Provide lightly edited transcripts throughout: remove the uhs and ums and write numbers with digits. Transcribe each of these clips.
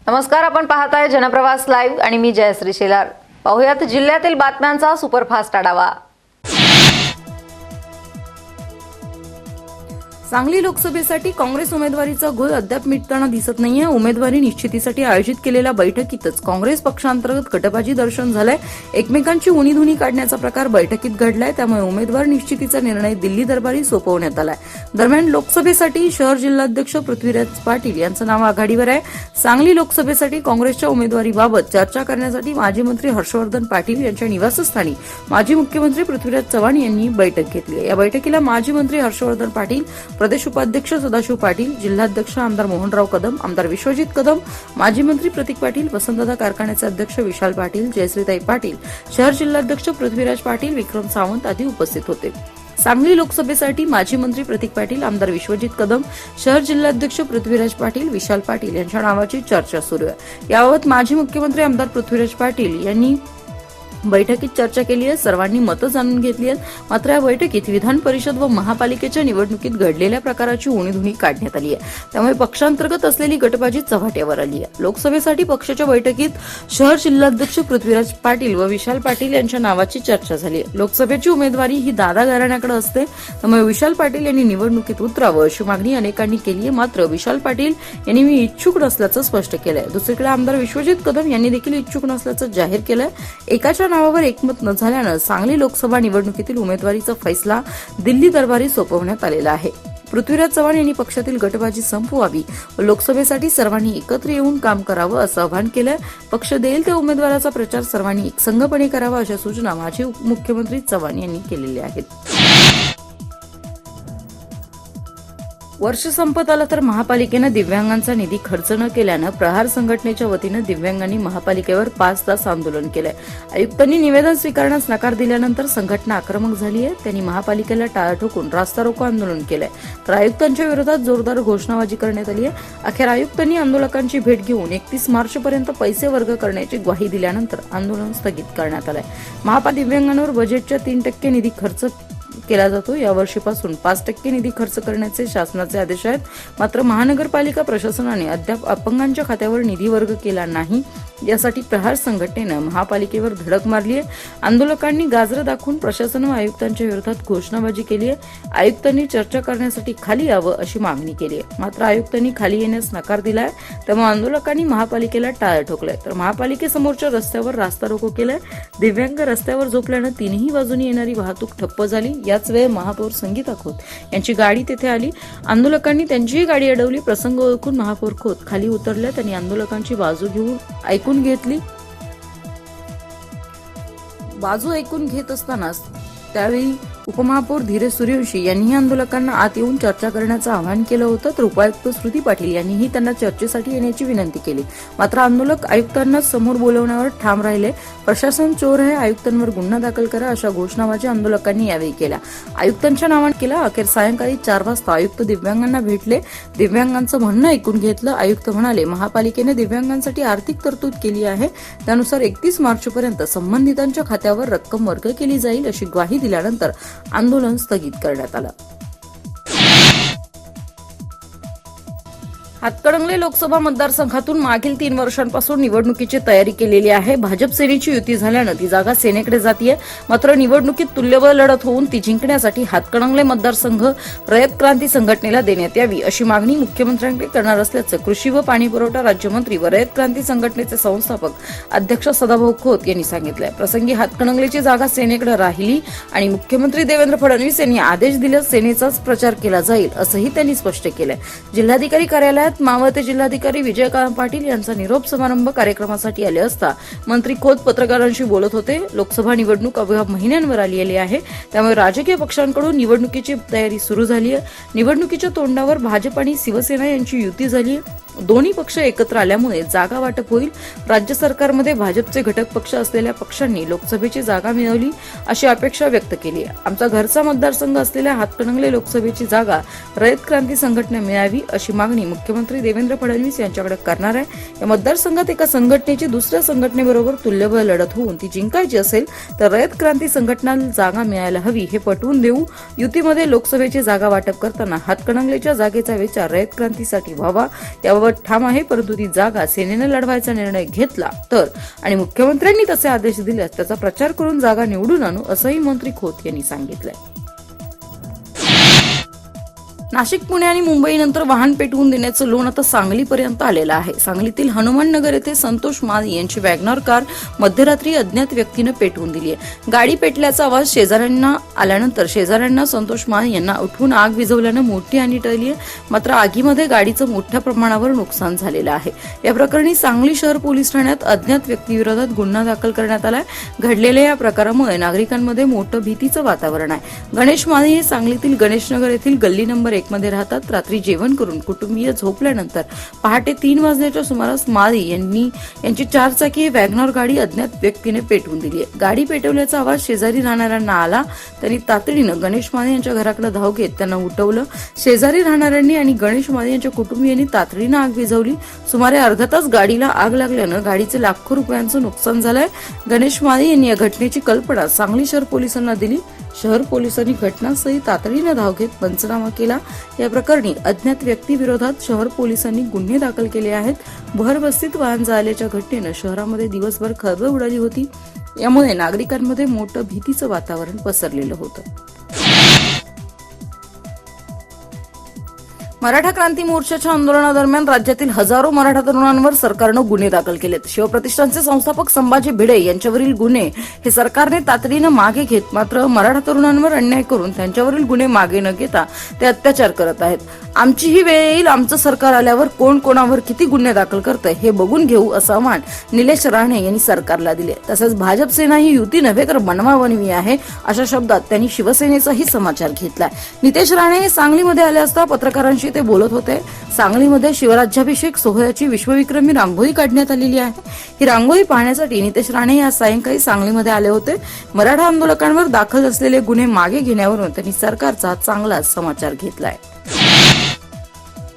नमस्कार, आपण पाहताय जनप्रवास लाईव्ह आणि मी जयश्री शेलार. पाहुयात जिल्ह्यातील बातम्यांचा सुपरफास्ट आढावा. सांगली लोकसभेसाठी काँग्रेस उमेदवारीचा घोळ अद्याप मिटताना दिसत नाहीये. उमेदवारी निश्चितीसाठी आयोजित केलेल्या बैठकीतच काँग्रेस पक्षांतर्गत गटबाजी दर्शन झालंय. एकमेकांची उणीधुणी काढण्याचा प्रकार बैठकीत घडलाय. त्यामुळे उमेदवार निश्चितीचा निर्णय दिल्ली दरबारी सोपवण्यात आलाय. दरम्यान लोकसभेसाठी शहर जिल्हाध्यक्ष पृथ्वीराज पाटील यांचं नाव आघाडीवर आहे. सांगली लोकसभेसाठी काँग्रेसच्या उमेदवारीबाबत चर्चा करण्यासाठी माजी मंत्री हर्षवर्धन पाटील यांच्या निवासस्थानी माजी मुख्यमंत्री पृथ्वीराज चव्हाण यांनी बैठक घेतली. या बैठकीला माजी मंत्री हर्षवर्धन पाटील, प्रदेश उपाध्यक्ष सदाशिव पाटील, जिल्हाध्यक्ष आमदार मोहनराव कदम, आमदार विश्वजित कदम, माजी मंत्री प्रतीक पाटील, वसंतदादा कारखान्याचे अध्यक्ष विशाल पाटील, जयश्रीताई पाटील, शहर जिल्हाध्यक्ष पृथ्वीराज पाटील, विक्रम सावंत आदी उपस्थित होते. सांगली लोकसभेसाठी माजी मंत्री प्रतीक पाटील, आमदार विश्वजित कदम, शहर जिल्हाध्यक्ष पृथ्वीराज पाटील, विशाल पाटील यांच्या नावाची चर्चा सुरू आहे. याबाबत माजी मुख्यमंत्री आमदार पृथ्वीराज पाटील यांनी बैठकीत चर्चा केली आहे. सर्वांनी मतं जाणून घेतली आहेत. मात्र या बैठकीत विधान परिषद व महापालिकेच्या निवडणुकीत घडलेल्या प्रकाराची उणीधुणी काढण्यात आली आहे. त्यामुळे पक्षांतर्गत असलेली गटबाजी चव्हाट्यावर आली आहे. लोकसभेसाठी पक्षाच्या बैठकीत शहर जिल्हाध्यक्ष पृथ्वीराज पाटील व विशाल पाटील यांच्या नावाची चर्चा झाली आहे. लोकसभेची उमेदवारी ही दादा घराण्याकडे असते. त्यामुळे विशाल पाटील यांनी निवडणुकीत उतरावं अशी मागणी अनेकांनी केली आहे. मात्र विशाल पाटील यांनी मी इच्छुक नसल्याचं स्पष्ट केलंय. दुसरीकडे आमदार विश्वजित कदम यांनी देखील इच्छुक नसल्याचं जाहीर केलंय. एकाच्या नावावर एकमत न झाल्यानं सांगली लोकसभा निवडणुकीतील उमेदवारीचा फैसला दिल्ली दरबारी सोपवण्यात आलेला आहे. पृथ्वीराज चव्हाण यांनी पक्षातील गटबाजी संपवावी व लोकसभेसाठी सर्वांनी एकत्र येऊन काम करावं असं आवाहन केलंय. पक्ष देईल त्या उमेदवाराचा प्रचार सर्वांनी एकसंघपणे करावा अशा सूचना माजी मुख्यमंत्री चव्हाण यांनी केलेल्या आहेत. वर्ष संपत आलं तर महापालिकेनं दिव्यांगांचा निधी खर्च न केल्यानं प्रहार संघटनेच्या वतीनं दिव्यांगांनी महापालिकेवर 5 तास आंदोलन केलंय. आयुक्तांनी निवेदन स्वीकारण्यास नकार दिल्यानंतर संघटना आक्रमक झाली आहे. त्यांनी महापालिकेला टाळं ठोकून रास्ता रोको आंदोलन केलंय. तर आयुक्तांच्या विरोधात जोरदार घोषणाबाजी करण्यात आली आहे. अखेर आयुक्तांनी आंदोलकांची भेट घेऊन 31 मार्चपर्यंत पैसे वर्ग करण्याची ग्वाही दिल्यानंतर आंदोलन स्थगित करण्यात आलंय. महापालिका दिव्यांगांवर बजेटच्या 3% निधी खर्च केला जातो. यावर्षीपासून 5% निधी खर्च करण्याचे शासनाचे आदेश आहेत. मात्र महानगरपालिका प्रशासनाने अद्याप अपंगांच्या खात्यावर निधी वर्ग केला नाही. यासाठी प्रहार संघटनेनं महापालिकेवर धडक मारली आहे. आंदोलकांनी गाजरं दाखवून प्रशासन व आयुक्तांच्या विरोधात घोषणाबाजी केली आहे. आयुक्तांनी चर्चा करण्यासाठी खाली यावं अशी मागणी केली आहे. मात्र आयुक्तांनी खाली येण्यास नकार दिलाय. त्यामुळे आंदोलकांनी महापालिकेला टाळं ठोकलंय. तर महापालिकेसमोरच्या रस्त्यावर रास्ता रोको केलाय. दिव्यांग रस्त्यावर झोपल्यानं तिन्ही बाजूनी येणारी वाहतूक ठप्प झाली. याच वेळी महापौर संगीता खोत यांची गाडी तेथे आली. आंदोलकांनी त्यांचीही गाडी अडवली. प्रसंग ओळखून महापौर खोत खाली उतरल्या. त्यांनी आंदोलकांची बाजू ऐकून घेत असतानाच त्यावेळी उपमहापौर धीरज सूर्यवंशी यांनीही आंदोलकांना आत येऊन चर्चा करण्याचं आवाहन केलं होतं. तर उपायुक्त श्रुती पाटील यांनीही त्यांना चर्चेसाठी येण्याची विनंती केली. मात्र आंदोलक आयुक्तांना समोर बोलवण्यावर ठाम राहिले. प्रशासन चोर आहे, आयुक्तांवर गुन्हा दाखल करा अशा घोषणाबाजी आंदोलकांनी यावेळी केल्या. आयुक्तांच्या नावाने केला. अखेर सायंकाळी 4 वाजता आयुक्त दिव्यांगांना भेटले. दिव्यांगांचं म्हणणं ऐकून घेतलं. आयुक्त म्हणाले, महापालिकेने दिव्यांगांसाठी आर्थिक तरतूद केली आहे. त्यानुसार 31 मार्चपर्यंत संबंधितांच्या खात्यावर रक्कम वर्ग केली जाईल अशी ग्वाही दिल्यानंतर आंदोलन स्थगित करण्यात आलं. हातकणंगले लोकसभा मतदारसंघातून मागील 3 वर्षांपासून निवडणुकीची तयारी केलेली आहे. भाजप सेनेची युती झाल्यानं ती जागा सेनेकडे जातीये. मात्र निवडणुकीत तुल्यबळ लढत होऊन ती जिंकण्यासाठी हातकणंगले मतदारसंघ रयत क्रांती संघटनेला देण्यात यावी अशी मागणी मुख्यमंत्र्यांकडे करणार असल्याचं कृषी व पाणीपुरवठा राज्यमंत्री व रयत क्रांती संघटनेचे संस्थापक अध्यक्ष सदाभाऊ खोत यांनी सांगितलंय. प्रसंगी हातकणंगलेची जागा सेनेकडे राहिली आणि मुख्यमंत्री देवेंद्र फडणवीस यांनी आदेश दिल्यास सेनेचाच प्रचार केला जाईल असंही त्यांनी स्पष्ट केलंय. जिल्हाधिकारी कार्यालयात मावळते जिल्हाधिकारी विजयकांत पाटील यांचा निरोप समारंभ कार्यक्रमासाठी आले असता मंत्री खोत पत्रकारांशी बोलत होते. लोकसभा निवडणूक अवघ्या महिन्यांवर आलेली आहे. त्यामुळे राजकीय पक्षांकडून निवडणुकीची तयारी सुरू झाली आहे. निवडणुकीच्या तोंडावर भाजप आणि शिवसेना यांची युती झाली आहे. दोन्ही पक्ष एकत्र आल्यामुळे जागा वाटप होईल. राज्य सरकारमध्ये भाजपचे घटक पक्ष असलेल्या पक्षांनी लोकसभेची जागा मिळवली अशी अपेक्षा व्यक्त केली आहे. आमचा घरचा मतदारसंघ असलेल्या हातकणंगले लोकसभेची जागा रयत क्रांती संघटना मिळावी अशी मागणी मुख्यमंत्री मुख्यमंत्री देवेंद्र फडणवीस यांच्याकडे करणार आहे. या मतदारसंघात एका संघटनेची दुसऱ्या संघटनेबरोबर तुल्यबळ लढत होऊन ती जिंकायची असेल तर रयत क्रांती संघटनाला जागा मिळायला हवी हे पटवून देऊ. युतीमध्ये लोकसभेची जागा वाटप करताना हातकणंगलेच्या जागेचा विचार रयत क्रांतीसाठी व्हावा याबाबत ठाम आहे. परंतु ती जागा सेनेनं लढवायचा निर्णय घेतला तर आणि मुख्यमंत्र्यांनी तसे आदेश दिल्यास त्याचा प्रचार करून जागा निवडून आणू असंही मंत्री खोत यांनी सांगितलंय. नाशिक, पुणे आणि मुंबईनंतर वाहन पेटवून देण्याचं लोण आता सांगलीपर्यंत आलेलं आहे. सांगलीतील हनुमान नगर येथे संतोष मादी यांची वॅगनर कार मध्यरात्री अज्ञात व्यक्तीनं पेटवून दिली आहे. गाडी पेटल्याचा आवाज शेजाऱ्यांना आल्यानंतर शेजाऱ्यांना संतोष मादी यांना उठवून आग विझवल्यानं मोठी हानी टळली आहे. मात्र आगीमध्ये गाडीचं मोठ्या प्रमाणावर नुकसान झालेलं आहे. या प्रकरणी सांगली शहर पोलीस ठाण्यात अज्ञात व्यक्तीविरोधात गुन्हा दाखल करण्यात आलाय. घडलेल्या या प्रकारामुळे नागरिकांमध्ये मोठं भीतीचं वातावरण आहे. गणेश मादी हे सांगलीतील गणेशनगर येथील गल्ली नंबर 1 मध्ये राहतात. रात्री जेवण करून कुटुंबीय झोपल्यानंतर पहाटे 3 वाजण्याच्या सुमारास मादी यांची 4 चाकी वॅगनर गाडी अज्ञात व्यक्तीने पेटवून दिली आहे. गाडी पेटवल्याचा आवाज शेजारी राहणाऱ्यांना आला. त्यांनी तातडीनं गणेश मादी यांच्या घराकडे धाव घेत त्यांना उठवलं. शेजारी राहणाऱ्यांनी आणि गणेश मादी यांच्या कुटुंबियांनी तातडीनं आग विझवली. सुमारे अर्धा तास गाडीला आग लागल्यानं गाडीचे लाखो रुपयांचं नुकसान झालंय. गणेश मादी यांनी या घटनेची कल्पना सांगली शहर पोलिसांना दिली. शहर पोलिसांनी घटनास्थळी तातडीनं धाव घेत पंचनामा केला. या प्रकरणी अज्ञात व्यक्तीविरोधात शहर पोलिसांनी गुन्हे दाखल केले आहेत. भरवस्तीत वाहन जाळल्याच्या घटनेनं शहरामध्ये दिवसभर खळबळ उडाली होती. यामुळे नागरिकांमध्ये मोठं भीतीचं वातावरण पसरलेलं होतं. मराठा क्रांती मोर्चाच्या आंदोलनादरम्यान राज्यातील हजारो मराठा तरुणांवर सरकारनं गुन्हे दाखल केलेत. शिवप्रतिष्ठानचे संस्थापक संभाजी भिडे यांच्यावरील गुन्हे हे सरकारने तातडीनं मागे घेत, मात्र मराठा तरुणांवर अन्याय करून त्यांच्यावरील गुन्हे मागे न घेता ते अत्याचार करत आहेत. आमचीही वेळ येईल, आमचं सरकार आल्यावर कोण कोणावर किती गुन्हे दाखल करतंय हे बघून घेऊ असं आव्हान निलेश राणे यांनी सरकारला दिले. तसंच भाजप सेना ही युती नव्हे तर बनवाबनवी आहे अशा शब्दात त्यांनी शिवसेनेचाही समाचार घेतलाय. नितेश राणे हे सांगलीमध्ये आले असता पत्रकारांशी ते बोलत होते. सांगलीमध्ये शिवराज्याभिषेक सोहळ्याची विश्वविक्रमी रांगोळी काढण्यात आलेली आहे. ही रांगोळी पाहण्यासाठी नितेश राणे या सायंकाळी सांगलीमध्ये आले होते. मराठा आंदोलकांवर दाखल असलेले गुन्हे मागे घेण्यावरून त्यांनी सरकारचा चांगलाच समाचार घेतलाय.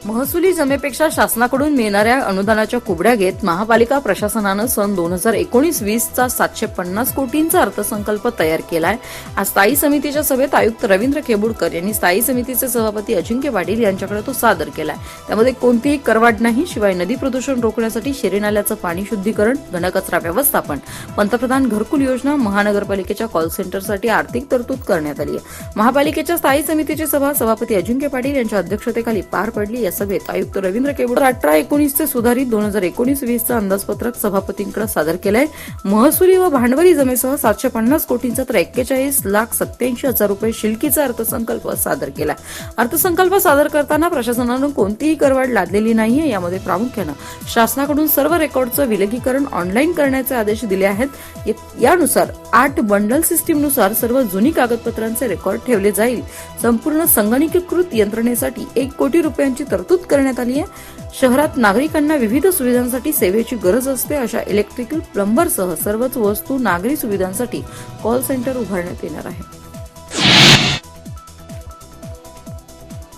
महसुली जमेपेक्षा शासनाकडून मिळणाऱ्या अनुदानाच्या कुबड्या घेत महापालिका प्रशासनानं सन 2019-20 चा 750 कोटींचा अर्थसंकल्प तयार केलाय. आज स्थायी समितीच्या सभेत आयुक्त रवींद्र केबुडकर यांनी स्थायी समितीचे सभापती अजिंक्य पाटील यांच्याकडे तो सादर केलाय. त्यामध्ये कोणतीही करवाढ नाही. शिवाय नदी प्रदूषण रोखण्यासाठी शेरी नाल्याचं पाणी शुद्धीकरण, घनकचरा व्यवस्थापन, पंतप्रधान घरकुल योजना, महानगरपालिकेच्या कॉल सेंटरसाठी आर्थिक तरतूद करण्यात आली आहे. महापालिकेच्या स्थायी समितीची सभा सभापती अजिंक्य पाटील यांच्या अध्यक्षतेखाली पार पडली. सभेत आयुक्त रवींद्र केबुडकर 18-19 चे सुधारित 2019-20 चं अंदाजपत्रक सभापतींकडे सादर केलंय. महसुली व भांडवली जमेसह 750 कोटींचा तर 41,87,000 रुपये शिल्कीचा अर्थसंकल्प सादर केला. अर्थसंकल्प सादर करताना प्रशासनानं कोणतीही करवाढ लादलेली नाहीये. यामध्ये प्रामुख्यानं शासनाकडून सर्व रेकॉर्डचं विलगीकरण ऑनलाईन करण्याचे आदेश दिले आहेत. यानुसार 8 बंडल सिस्टीमनुसार सर्व जुनी कागदपत्रांचे रेकॉर्ड ठेवले जाईल. संपूर्ण संगणकीकृत यंत्रणेसाठी 1 कोटी रुपयांची तरतूद करण्यात आली आहे. शहरात नागरिकांना विविध सुविधांसाठी सेवेची गरज असते अशा इलेक्ट्रिकल, प्लंबरसह सर्वच वस्तू नागरी सुविधांसाठी कॉल सेंटर उभारण्यात येणार आहे.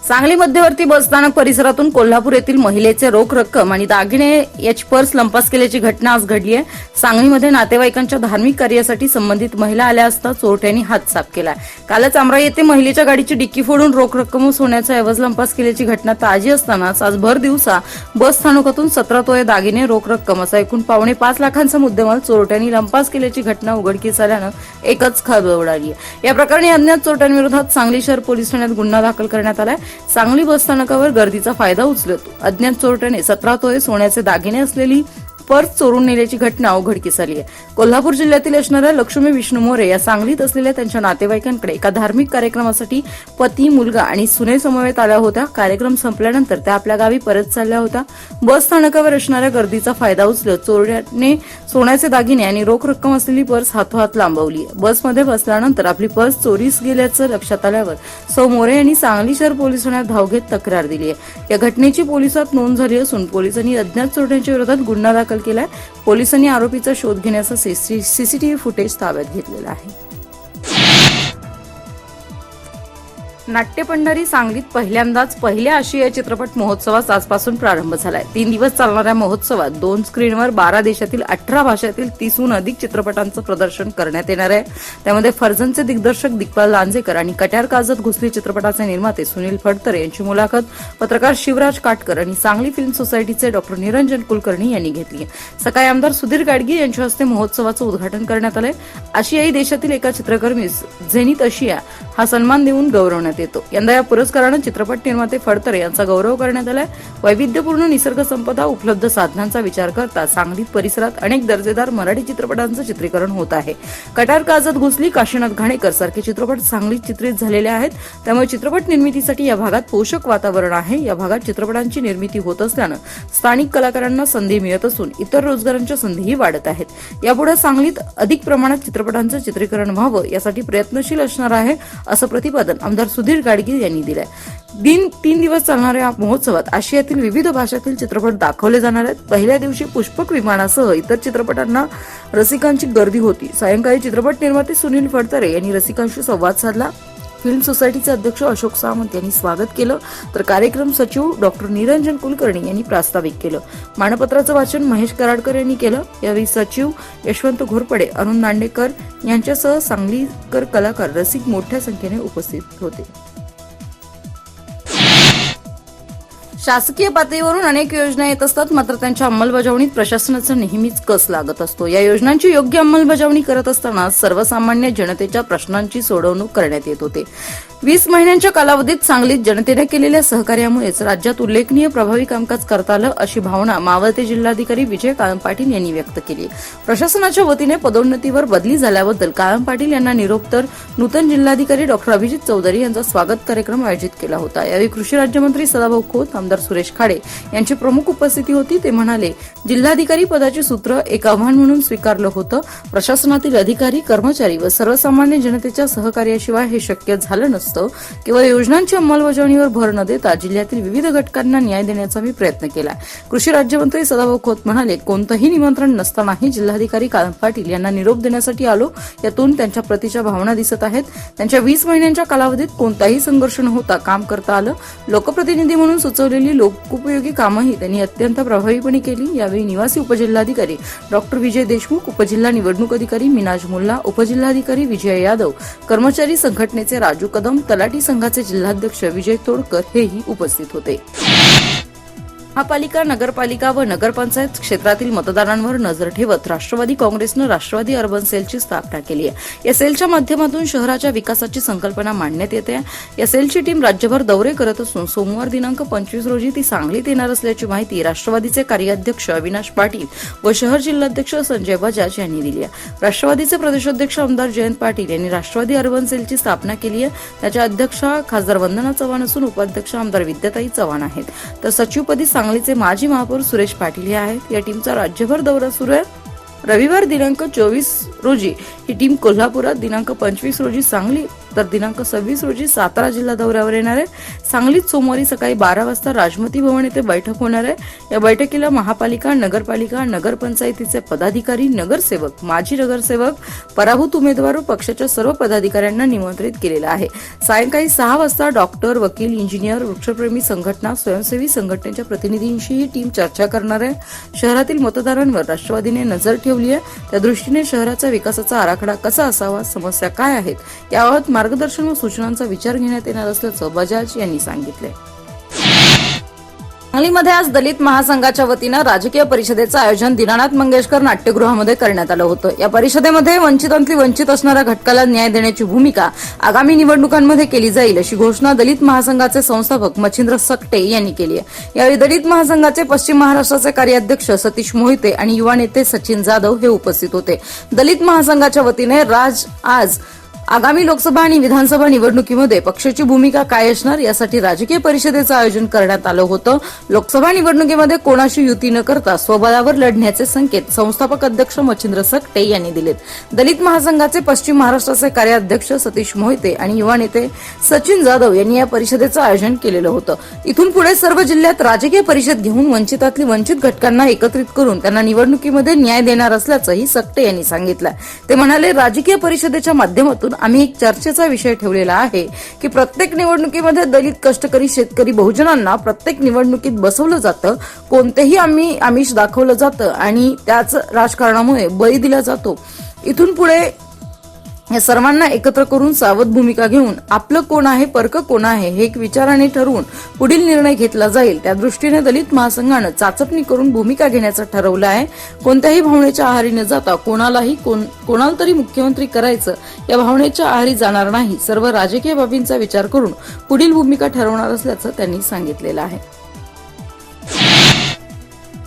सांगली मध्यवर्ती बसस्थानक परिसरातून कोल्हापूर येथील महिलेचे रोख रक्कम आणि दागिने पर्स लंपास केल्याची घटना आज घडली आहे. सांगलीमध्ये नातेवाईकांच्या धार्मिक कार्यासाठी संबंधित महिला आल्या असता चोरट्यांनी हात साफ केला. कालच आमराई येथे महिलेच्या गाडीची डिक्की फोडून रोख रक्कम व सोन्याचा ऐवज लंपास केल्याची घटना ताजी असतानाच आज भर दिवसा बस स्थानकातून 17 तोळे दागिने, रोख रक्कम असा एकूण 5.5 लाखांचा मुद्देमाल चोरट्यांनी लंपास केल्याची घटना उघडकीस आल्यानं एकच खळबळ उडाली आहे. या प्रकरणी अज्ञात चोरट्यांविरोधात सांगली शहर पोलीस ठाण्यात गुन्हा दाखल करण्यात आलाय. सांगली बसस्थानकावर गर्दीचा फायदा उचलत अज्ञात चोरट्याने 17 तोळे सोन्याचे दागिने असलेली पर्स चोरून नेल्याची घटना उघडकीस आली आहे. कोल्हापूर जिल्ह्यातील असणाऱ्या लक्ष्मी विष्णू मोरे या सांगलीत असलेल्या त्यांच्या नातेवाईकांकडे एका धार्मिक कार्यक्रमासाठी पती, मुलगा आणि सुने समवेत आल्या होत्या. कार्यक्रम संपल्यानंतर त्या आपल्या गावी परत चालल्या होत्या. बस स्थानकावर असणाऱ्या गर्दीचा फायदा उचलत चोरट्याने सोन्याचे दागिने आणि रोख रक्कम असलेली पर्स हातोहात लांबवली. बसमध्ये बसल्यानंतर आपली पर्स चोरीस गेल्याचं लक्षात आल्यावर सौ मोरे यांनी सांगली शहर पोलीस ठाण्यात धाव घेत तक्रार दिली आहे. या घटनेची पोलिसात नोंद झाली असून पोलिसांनी अज्ञात चोरट्यांच्या विरोधात गुन्हा दाखल केलाय. पोलिसांनी आरोपीचा शोध घेण्याचा सीसीटीव्ही फुटेज ताब्यात घेतलेला आहे. नाट्यपंढरी सांगलीत पहिल्यांदाच पहिल्या आशिया चित्रपट महोत्सवास आजपासून प्रारंभ झालाय. 3 दिवस चालणाऱ्या महोत्सवात 2 स्क्रीनवर 12 देशातील 18 भाषेतील 30हून अधिक चित्रपटांचं प्रदर्शन करण्यात येणार आहे. त्यामध्ये फर्जनचे दिग्दर्शक दिग्पाल लांजेकर आणि कट्यार काजत घुसली चित्रपटाचे निर्माते सुनील फडतरे यांची मुलाखत पत्रकार शिवराज काटकर आणि सांगली फिल्म सोसायटीचे डॉक्टर निरंजन कुलकर्णी यांनी घेतली. सकाळी आमदार सुधीर गाडगे यांच्या हस्ते महोत्सवाचं उद्घाटन करण्यात आलंय. आशियाई देशातील एका चित्रकर्मीस झेनिथ आशिया हा सन्मान देऊन गौरवण्यात येतो. यंदा या पुरस्कारानं चित्रपट निर्माते फडतरे यांचा गौरव करण्यात आलाय. वैविध्यपूर्ण निसर्ग संपदा, उपलब्ध साधनांचा विचार करता सांगलीत परिसरात अनेक दर्जेदार मराठी चित्रपटांचं चित्रीकरण होत आहे. कट्यार काजत घुसली, काशीनाथ घाणेकर सारखे चित्रपट सांगलीत चित्रित झालेले आहेत. त्यामुळे चित्रपट निर्मितीसाठी या भागात पोषक वातावरण आहे. या भागात चित्रपटांची निर्मिती होत असल्यानं स्थानिक कलाकारांना संधी मिळत असून इतर रोजगारांच्या संधीही वाढत आहेत. यापुढे सांगलीत अधिक प्रमाणात चित्रपटांचं चित्रीकरण व्हावं यासाठी प्रयत्नशील असणार आहे, असं प्रतिपादन आमदार सुधीर गाडगे यांनी दिलंय. 3 दिवस चालणाऱ्या महोत्सवात आशियातील विविध भाषातील चित्रपट दाखवले जाणार आहेत. पहिल्या दिवशी पुष्पक विमानासह इतर चित्रपटांना रसिकांची गर्दी होती. सायंकाळी चित्रपट निर्माते सुनील फडतरे यांनी रसिकांशी संवाद साधला. फिल्म सोसायटीचे अध्यक्ष अशोक सावंत यांनी स्वागत केलं, तर कार्यक्रम सचिव डॉक्टर निरंजन कुलकर्णी यांनी प्रास्ताविक केलं. मानपत्राचं वाचन महेश कराडकर यांनी केलं. यावेळी सचिव यशवंत घोरपडे, अरुण दांडेकर यांच्यासह सांगलीकर कलाकार रसिक मोठ्या संख्येने उपस्थित होते. शासकीय पातळीवरून अनेक योजना येत असतात, मात्र त्यांच्या अंमलबजावणीत प्रशासनाचा नेहमीच कस लागत असतो. या योजनांची योग्य अंमलबजावणी करत असताना सर्वसामान्य जनतेच्या प्रश्नांची सोडवणूक करण्यात येत होते. 20 महिन्यांच्या कालावधीत सांगलीत जनतेने केलेल्या सहकार्यामुळेच राज्यात उल्लेखनीय प्रभावी कामकाज करता आलं, अशी भावना मावळते जिल्हाधिकारी विजय काळम पाटील यांनी व्यक्त केली. प्रशासनाच्या वतीने पदोन्नतीवर बदली झाल्याबद्दल काळम पाटील यांना निरोप, तर नूतन जिल्हाधिकारी डॉक्टर अभिजित चौधरी यांचा स्वागत कार्यक्रम आयोजित केला होता. यावेळी कृषी राज्यमंत्री सदाभाऊ खोत, आमदार सुरेश खाडे यांची प्रमुख उपस्थिती होती. ते म्हणाले, जिल्हाधिकारी पदाचे सूत्र एक आव्हान म्हणून स्वीकारलं होतं. प्रशासनातील अधिकारी, कर्मचारी व सर्वसामान्य जनतेच्या सहकार्याशिवाय हे शक्य झालं नसतं. केवळ योजनांची अंमलबजावणीवर भर न देता जिल्ह्यातील विविध घटकांना न्याय देण्याचा मी प्रयत्न केला. कृषी राज्यमंत्री सदाभाऊ खोत म्हणाले, कोणतंही निमंत्रण नसतानाही जिल्हाधिकारी काळम पाटील यांना निरोप देण्यासाठी आलो. यातून त्यांच्या प्रतीच्या भावना दिसत आहेत. त्यांच्या 20 महिन्यांच्या कालावधीत कोणताही संघर्ष न होता काम करता आलं. लोकप्रतिनिधी म्हणून सुचवलेली लोकोपयोगी कामही त्यांनी अत्यंत प्रभावीपणे केली. यावेळी निवासी उपजिल्हाधिकारी डॉक्टर विजय देशमुख, उपजिल्हा निवडणूक अधिकारी मिनाज मुल्ला, उपजिल्हाधिकारी विजय यादव, कर्मचारी संघटनेचे राजू कदम, तलाठी संघाचे जिल्हाध्यक्ष विजय तोडकर हेही उपस्थित होते. महापालिका, नगरपालिका व नगरपंचायत क्षेत्रातील मतदारांवर नजर ठेवत राष्ट्रवादी काँग्रेसनं राष्ट्रवादी अर्बन सेलची स्थापना केली आहे. या सेलच्या माध्यमातून शहराच्या विकासाची संकल्पना मांडण्यात येते. या सेलची टीम राज्यभर दौरे करत असून सोमवार दिनांक 25 रोजी ती सांगलीत येणार असल्याची माहिती राष्ट्रवादीचे कार्याध्यक्ष अविनाश पाटील व शहर जिल्हाध्यक्ष संजय बजाज यांनी दिली आहे. राष्ट्रवादीचे प्रदेशाध्यक्ष आमदार जयंत पाटील यांनी राष्ट्रवादी अर्बन सेलची स्थापना केली आहे. त्याच्या अध्यक्षा खासदार वंदना चव्हाण असून उपाध्यक्ष आमदार विद्याताई चव्हाण आहेत, तर सचिवपदी सांगलीचे माजी महापौर सुरेश पाटील हे आहेत. या टीमचा राज्यभर दौरा सुरू आहे. रविवार दिनांक 24 रोजी ही टीम कोल्हापुरात, दिनांक 25 रोजी सांगली, तर दिनांक 26 रोजी सातारा जिल्हा दौऱ्यावर येणार आहे. सांगलीत सोमवारी सकाळी 12 वाजता राजमती भवन येथे बैठक होणार आहे. या बैठकीला महापालिका, नगरपालिका, नगरपंचायतीचे पदाधिकारी, नगरसेवक, माजी नगरसेवक, पराभूत उमेदवार व पक्षाच्या सर्व पदाधिकाऱ्यांना निमंत्रित केलेलं आहे. सायंकाळी 6 वाजता डॉक्टर, वकील, इंजिनियर, वृक्षप्रेमी संघटना, स्वयंसेवी संघटनेच्या प्रतिनिधींशी ही टीम चर्चा करणार आहे. शहरातील मतदारांवर राष्ट्रवादीने नजर ठेवली आहे. त्या दृष्टीने शहराच्या विकासाचा आराखडा कसा असावा, समस्या काय आहेत याबाबत मार्गदर्शन व सूचनांचा विचार घेण्यात येणार असल्याचं बजाज यांनी सांगितले. सांगलीमध्ये आज दलित महासंघाच्या वतीनं राजकीय परिषदेचं आयोजन दीनानाथ मंगेशकर नाट्यगृहामध्ये करण्यात आलं होतं. या परिषदेमध्ये वंचितांतली वंचित असणाऱ्या घटकाला न्याय देण्याची भूमिका आगामी निवडणुकांमध्ये केली जाईल, अशी घोषणा दलित महासंघाचे संस्थापक मच्छिंद्र सकटे यांनी केली आहे. यावेळी दलित महासंघाचे पश्चिम महाराष्ट्राचे कार्याध्यक्ष सतीश मोहिते आणि युवा नेते सचिन जाधव हे उपस्थित होते. दलित महासंघाच्या वतीने आज आगामी लोकसभा आणि विधानसभा निवडणुकीमध्ये पक्षाची भूमिका काय असणार यासाठी राजकीय परिषदेचं आयोजन करण्यात आलं होतं. लोकसभा निवडणुकीमध्ये कोणाशी युती न करता स्वबळावर लढण्याचे संकेत संस्थापक अध्यक्ष मच्छिंद्र सकटे यांनी दिलेत. दलित महासंघाचे पश्चिम महाराष्ट्राचे कार्याध्यक्ष सतीश मोहिते आणि युवा नेते सचिन जाधव यांनी या परिषदेचं आयोजन केलेलं होतं. इथून पुढे सर्व जिल्ह्यात राजकीय परिषद घेऊन वंचितातली वंचित घटकांना एकत्रित करून त्यांना निवडणुकीमध्ये न्याय देणार असल्याचंही सकटे यांनी सांगितलं. ते म्हणाले, राजकीय परिषदेच्या माध्यमातून आम्ही एक चर्चेचा विषय ठेवलेला आहे की प्रत्येक निवडणुकीमध्ये दलित, कष्टकरी, शेतकरी, बहुजनांना प्रत्येक निवडणुकीत बसवलं जातं, कोणतेही आमिष दाखवलं जातं आणि त्याच राजकारणामुळे बळी दिला जातो. इथून पुढे या सर्वांना एकत्र करून सावध भूमिका घेऊन आपलं कोण आहे, परक कोण आहे हे एक विचाराने ठरवून पुढील निर्णय घेतला जाईल. त्या दृष्टीने दलित महासंघानं चाचपणी करून भूमिका घेण्याचं ठरवलं आहे. कोणत्याही भावनेच्या आहारी न जाता कोणाला तरी मुख्यमंत्री करायचं या भावनेच्या आहारी जाणार नाही. सर्व राजकीय बाबींचा विचार करून पुढील भूमिका ठरवणार असल्याचं त्यांनी सांगितलेलं आहे.